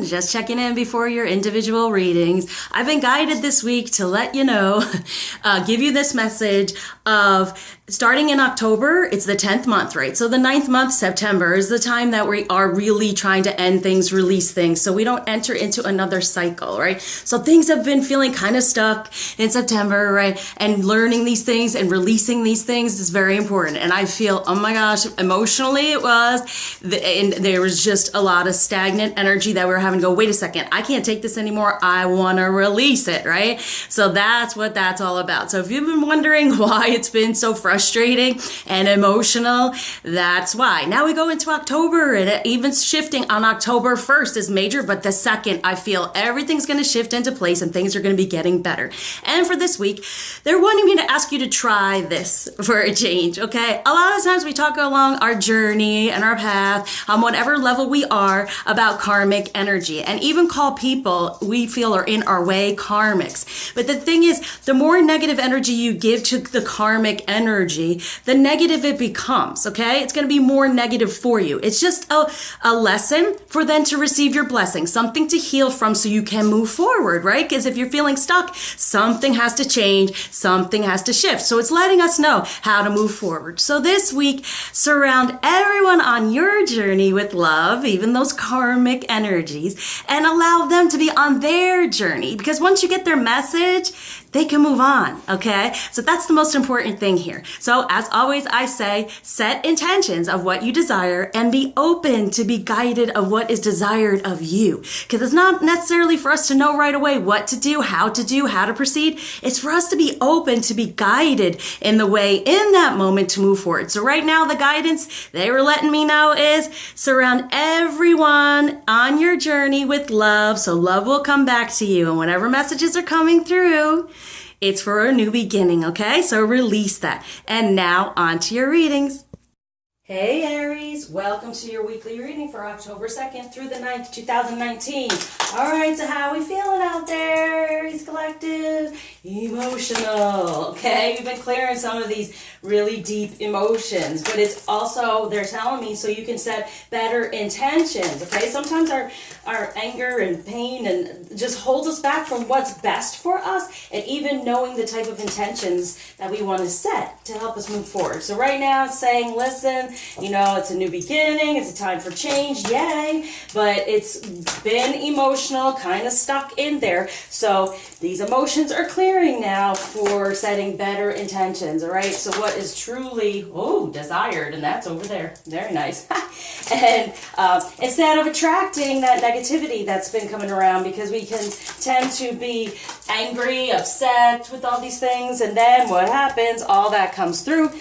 Just checking in before your individual readings. I've been guided this week to let you know, give you this message of starting in October, it's the 10th month, right? So the 9th month, September, is the time that we are really trying to end things, release things, so we don't enter into another cycle, right? So things have been feeling kind of stuck in September, right? And learning these things and releasing these things is very important. And I feel, oh my gosh, emotionally it was, and there was just a lot of stagnant energy that we were having to go, wait a second, I can't take this anymore. I want to release it, right? So that's what that's all about. So if you've been wondering why it's been so frustrating and emotional, that's why. Now we go into October, and even shifting on October 1st is major, but the 2nd, I feel everything's going to shift into place and things are going to be getting better. And for this week, they're wanting me to ask you to try this for a change, okay? A lot of times we talk along our journey and our path on whatever level we are about karmic energy, and even call people we feel are in our way karmics. But the thing is, the more negative energy you give to the karmic energy, the negative it becomes, okay? It's going to be more negative for you. It's just a lesson for them to receive your blessing, something to heal from so you can move forward, right? Because if you're feeling stuck, something has to change, something has to shift. So it's letting us know how to move forward. So this week, surround everyone on your journey with love, even those karmic energies, and allow them to be on their journey. Because once you get their message, they can move on, okay? So that's the most important thing here. So as always, I say, set intentions of what you desire and be open to be guided of what is desired of you. Because it's not necessarily for us to know right away what to do, how to proceed. It's for us to be open to be guided in the way in that moment to move forward. So right now, the guidance they were letting me know is surround everyone on your journey with love, so love will come back to you. And whenever messages are coming through, it's for a new beginning, okay? So release that. And now on to your readings. Hey Aries, welcome to your weekly reading for October 2nd through the 9th, 2019. All right, so how are we feeling out there, Aries Collective? Emotional, okay? We've been clearing some of these really deep emotions, but it's also, they're telling me, so you can set better intentions, okay? Sometimes our anger and pain and just holds us back from what's best for us, and even knowing the type of intentions that we want to set to help us move forward. So right now it's saying, listen, you know, it's a new beginning, it's a time for change, yay, but it's been emotional, kind of stuck in there. So these emotions are clearing now for setting better intentions, all right? So what is truly, desired, and that's over there, very nice. And instead of attracting that negativity that's been coming around, because we can tend to be angry, upset with all these things, and then what happens, all that comes through.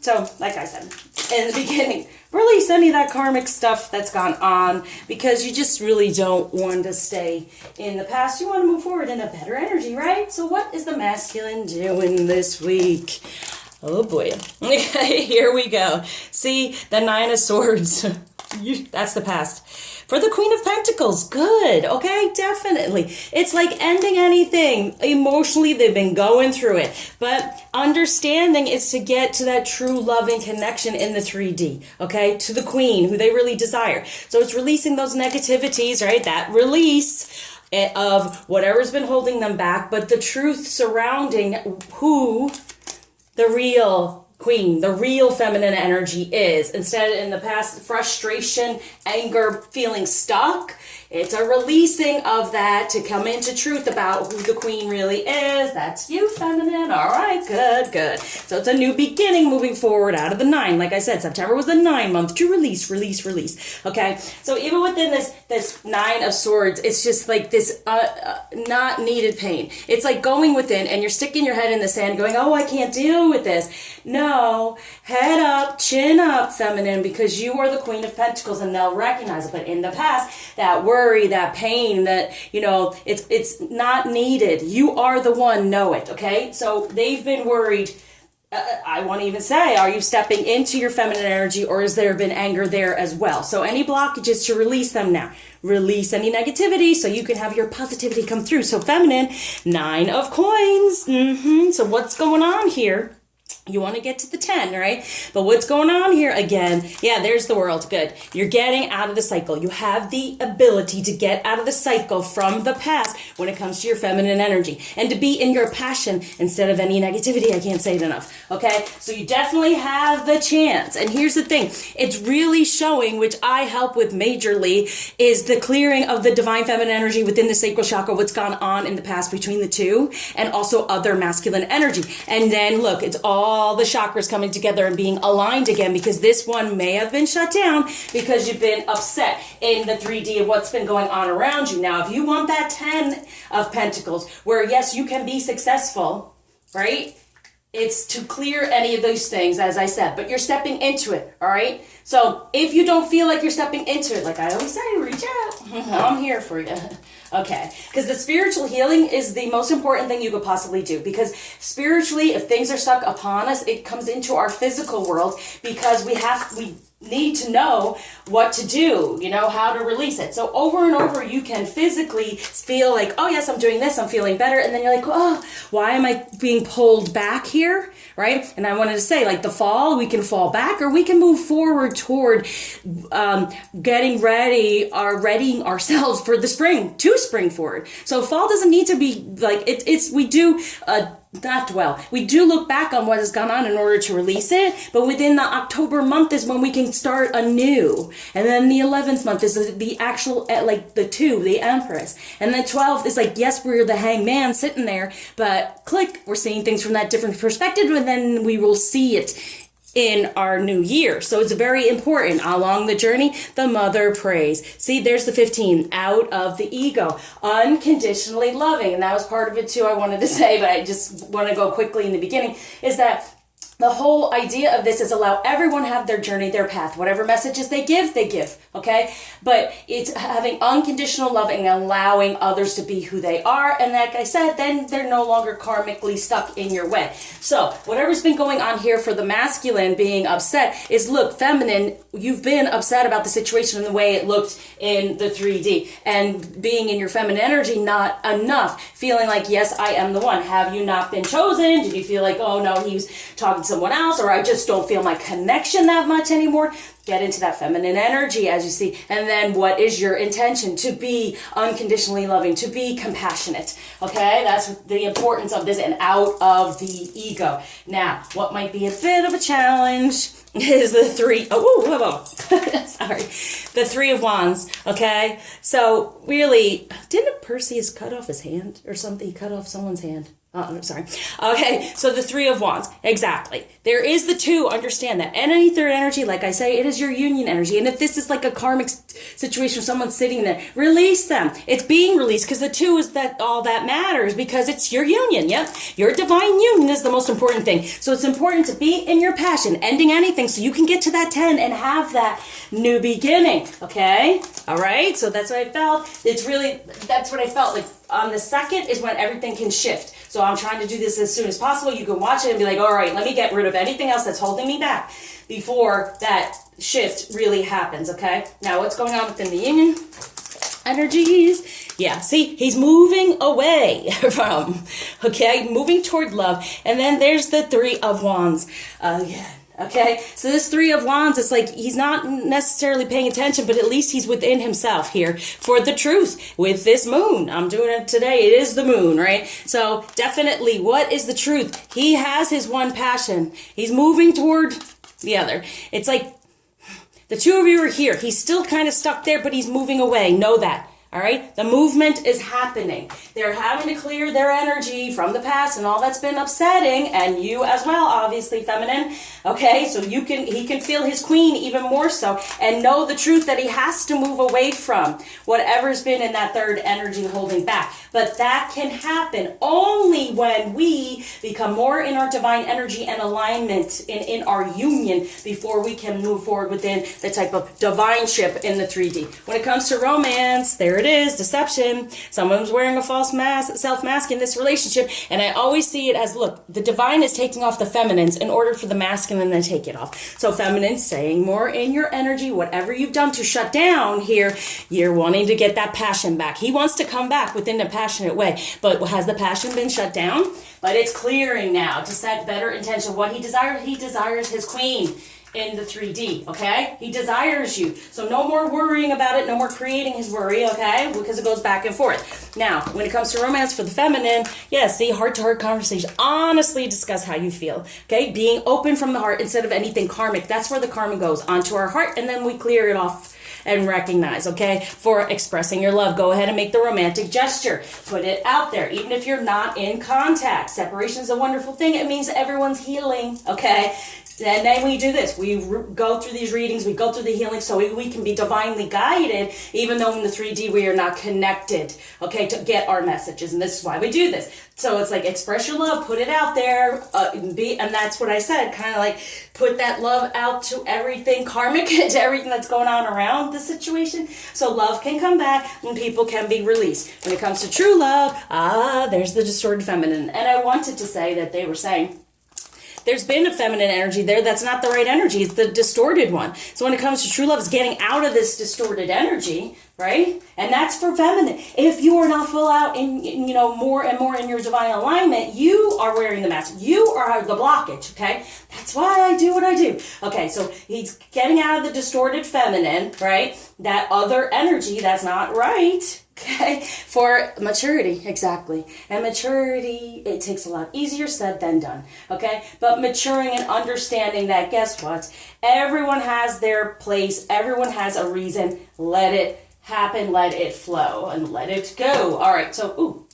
So, like I said in the beginning, release any of that karmic stuff that's gone on, because you just really don't want to stay in the past. You want to move forward in a better energy, right? So what is the masculine doing this week? Oh boy. Here we go. See, the 9 of Swords. That's the past. For the Queen of Pentacles, good, okay, definitely. It's like ending anything. Emotionally, they've been going through it. But understanding is to get to that true loving connection in the 3D, okay, to the Queen, who they really desire. So it's releasing those negativities, right, that release of whatever's been holding them back, but the truth surrounding who the real Queen, the real feminine energy is. Instead, in the past, frustration, anger, feeling stuck, it's a releasing of that to come into truth about who the Queen really is. That's you, feminine. All right, good, good. So it's a new beginning moving forward out of the 9. Like I said, September was the 9 month to release. Okay, so even within this 9 of Swords, it's just like this not needed pain. It's like going within and you're sticking your head in the sand going, oh, I can't deal with this. No, head up, chin up, feminine, because you are the Queen of Pentacles and they'll recognize it. But in the past, that worry, that pain, that, you know, it's not needed. You are the one, know it, okay? So they've been worried. I want to even say, are you stepping into your feminine energy, or has there been anger there as well? So any blockages, to release them now. Release any negativity so you can have your positivity come through. So feminine, 9 of coins. So what's going on here? You want to get to the 10, right? But what's going on here again? Yeah, there's the world. Good. You're getting out of the cycle. You have the ability to get out of the cycle from the past when it comes to your feminine energy and to be in your passion instead of any negativity. I can't say it enough. Okay? So you definitely have the chance. And here's the thing. It's really showing, which I help with majorly, is the clearing of the divine feminine energy within the sacral chakra, what's gone on in the past between the two, and also other masculine energy. And then look, it's all the chakras coming together and being aligned again, because this one may have been shut down because you've been upset in the 3D of what's been going on around you. Now, if you want that 10 of Pentacles, where yes, you can be successful, right? It's to clear any of those things, as I said, but you're stepping into it, all right? So if you don't feel like you're stepping into it, like I always say, reach out. I'm here for you. Okay, because the spiritual healing is the most important thing you could possibly do, because spiritually, if things are stuck upon us, it comes into our physical world, because we need to know what to do, you know, how to release it. So over and over, you can physically feel like, oh yes, I'm doing this, I'm feeling better. And then you're like, oh, why am I being pulled back here, right? And I wanted to say, like the fall, we can fall back, or we can move forward toward getting ready, readying ourselves for the spring, to spring forward. So fall doesn't need to be like, we do not dwell. We do look back on what has gone on in order to release it, but within the October month is when we can start anew. And then the 11th month is the actual, like the 2, the Empress. And then 12th is like, yes, we're the hangman sitting there, but click, we're seeing things from that different perspective, and then we will see it in our new year. So it's very important. Along the journey, the mother prays. See, there's the 15, out of the ego, unconditionally loving. And that was part of it too, I wanted to say, but I just want to go quickly in the beginning, is that the whole idea of this is allow everyone to have their journey, their path. Whatever messages they give, okay? But it's having unconditional love and allowing others to be who they are. And like I said, then they're no longer karmically stuck in your way. So whatever's been going on here for the masculine being upset is, look, feminine, you've been upset about the situation and the way it looked in the 3D. And being in your feminine energy, not enough. Feeling like, yes, I am the one. Have you not been chosen? Did you feel like, oh no, he was talking to someone else, or I just don't feel my connection that much anymore? Get into that feminine energy, as you see. And then what is your intention? To be unconditionally loving, to be compassionate. Okay, that's the importance of this, and out of the ego. Now, what might be a bit of a challenge is the 3, sorry, the 3 of Wands, okay? So really, didn't Perseus cut off his hand or something? He cut off someone's hand. Oh, I'm sorry. Okay, so the 3 of Wands, exactly. There is the 2, understand that. And any third energy, like I say, it is your union energy. And if this is like a karmic situation where someone's sitting there, release them. It's being released, because the 2 is that all that matters, because it's your union, yep. Your divine union is the most important thing. So it's important to be in your passion, ending anything, so you can get to that 10 and have that new beginning, okay? All right, so that's what I felt. That's what I felt like. On the 2nd is when everything can shift. So I'm trying to do this as soon as possible. You can watch it and be like, all right, let me get rid of anything else that's holding me back before that shift really happens, okay? Now, what's going on within the union energies? Yeah, see, he's moving away from, okay, moving toward love. And then there's the 3 of Wands. Okay, so this 3 of Wands, it's like he's not necessarily paying attention, but at least he's within himself here for the truth with this moon. I'm doing it today. It is the moon, right? So definitely, what is the truth? He has his one passion. He's moving toward the other. It's like the 2 of you are here. He's still kind of stuck there, but he's moving away. Know that. All right, the movement is happening. They're having to clear their energy from the past and all that's been upsetting, and you as well, obviously feminine. Okay, so he can feel his queen even more so, and know the truth that he has to move away from whatever's been in that third energy holding back. But that can happen only when we become more in our divine energy and alignment in our union before we can move forward within the type of divine ship in the 3D. When it comes to romance, there it is, deception. Someone's wearing a false mask, self-mask in this relationship. And I always see it as, look, the divine is taking off the feminines in order for the masculine to take it off. So feminine, staying more in your energy, whatever you've done to shut down here, you're wanting to get that passion back. He wants to come back within a passionate way. But has the passion been shut down? But it's clearing now to set better intention. What he desires his queen in the 3D, okay? He desires you. So no more worrying about it, no more creating his worry, okay? Because it goes back and forth. Now, when it comes to romance for the feminine, yes, see, heart-to-heart conversation. Honestly discuss how you feel, okay? Being open from the heart instead of anything karmic. That's where the karma goes, onto our heart, and then we clear it off and recognize, okay? For expressing your love, go ahead and make the romantic gesture. Put it out there, even if you're not in contact. Separation is a wonderful thing. It means everyone's healing, okay? And then we do this. We go through these readings. We go through the healing so we can be divinely guided, even though in the 3D we are not connected, okay, to get our messages. And this is why we do this. So it's like express your love, put it out there, and that's what I said, kind of like put that love out to everything karmic, to everything that's going on around the situation. So love can come back and people can be released. When it comes to true love, there's the distorted feminine. And I wanted to say that they were saying, there's been a feminine energy there that's not the right energy. It's the distorted one. So when it comes to true love, it's getting out of this distorted energy, right? And that's for feminine. If you are not full out in, you know, more and more in your divine alignment, you are wearing the mask. You are the blockage, okay? That's why I do what I do. Okay, so he's getting out of the distorted feminine, right? That other energy that's not right. Okay, for maturity, exactly. And maturity, it takes a lot easier said than done, okay? But maturing and understanding that, guess what? Everyone has their place. Everyone has a reason. Let it happen. Let it flow and let it go. All right, so,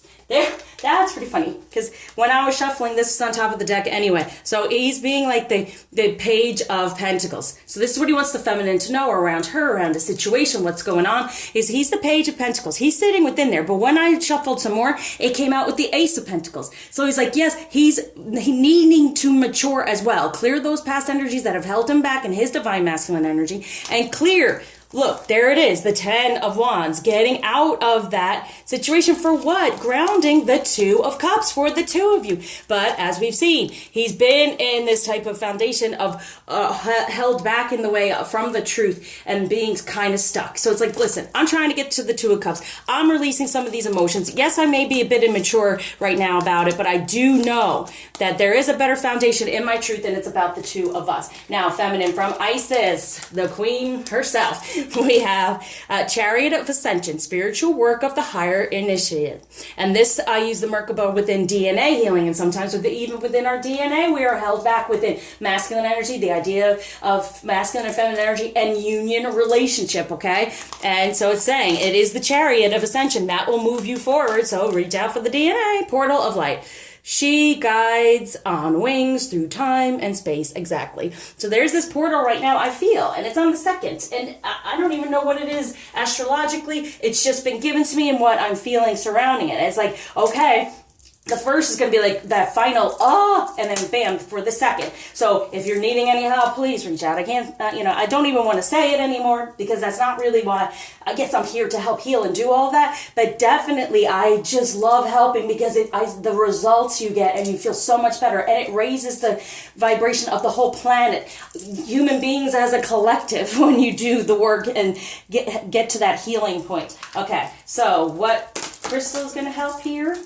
that's pretty funny because when I was shuffling, this is on top of the deck anyway. So he's being like the Page of Pentacles. So this is what he wants the feminine to know around her, around the situation, what's going on. He's the Page of Pentacles. He's sitting within there. But when I shuffled some more, it came out with the Ace of Pentacles. So he's like, yes, he's needing to mature as well. Clear those past energies that have held him back in his divine masculine energy and clear. Look, there it is, the 10 of Wands, getting out of that situation for what? Grounding the 2 of Cups for the 2 of you. But as we've seen, he's been in this type of foundation of held back in the way from the truth and being kind of stuck. So it's like, listen, I'm trying to get to the 2 of Cups. I'm releasing some of these emotions. Yes, I may be a bit immature right now about it, but I do know that there is a better foundation in my truth, and it's about the 2 of us. Now, feminine from Isis, the queen herself. We have Chariot of Ascension, spiritual work of the higher initiative. And this, I use the Merkaba within DNA healing, and sometimes even within our DNA, we are held back within masculine energy, the idea of masculine and feminine energy, and union relationship, okay? And so it's saying it is the Chariot of Ascension that will move you forward, so reach out for the DNA, portal of light. She guides on wings through time and space. Exactly. So there's this portal right now, I feel, and it's on the 2nd. And I don't even know what it is astrologically. It's just been given to me and what I'm feeling surrounding it. It's like, okay, the first is going to be like that final, and then bam, for the 2nd. So if you're needing any help, please reach out. I can't, I don't even want to say it anymore because that's not really why. I guess I'm here to help heal and do all that. But definitely, I just love helping because the results you get and you feel so much better. And it raises the vibration of the whole planet. Human beings as a collective when you do the work and get to that healing point. Okay, so what crystal is going to help here?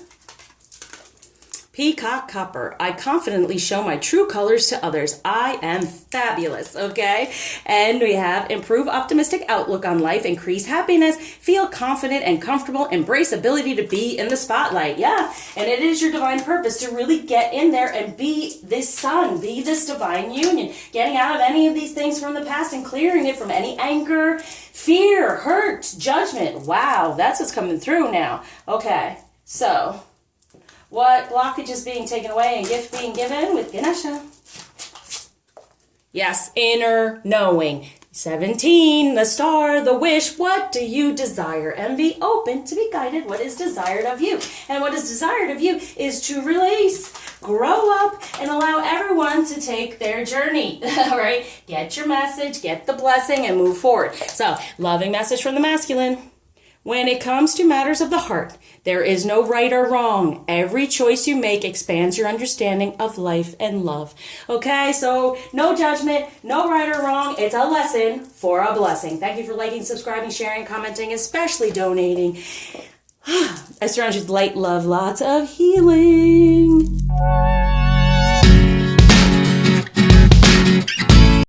Peacock Copper. I confidently show my true colors to others. I am fabulous, okay? And we have improve optimistic outlook on life, increase happiness, feel confident and comfortable, embrace ability to be in the spotlight. Yeah, and it is your divine purpose to really get in there and be this sun, be this divine union, getting out of any of these things from the past and clearing it from any anger, fear, hurt, judgment. Wow, that's what's coming through now. Okay, so what blockage is being taken away and gift being given with Ganesha? Yes, inner knowing. 17, the star, the wish. What do you desire? And be open to be guided what is desired of you. And what is desired of you is to release, grow up, and allow everyone to take their journey. All right? Get your message, get the blessing, and move forward. So, loving message from the masculine. When it comes to matters of the heart, there is no right or wrong. Every choice you make expands your understanding of life and love. Okay, so no judgment, no right or wrong. It's a lesson for a blessing. Thank you for liking, subscribing, sharing, commenting, especially donating. I surround you with light, love, lots of healing.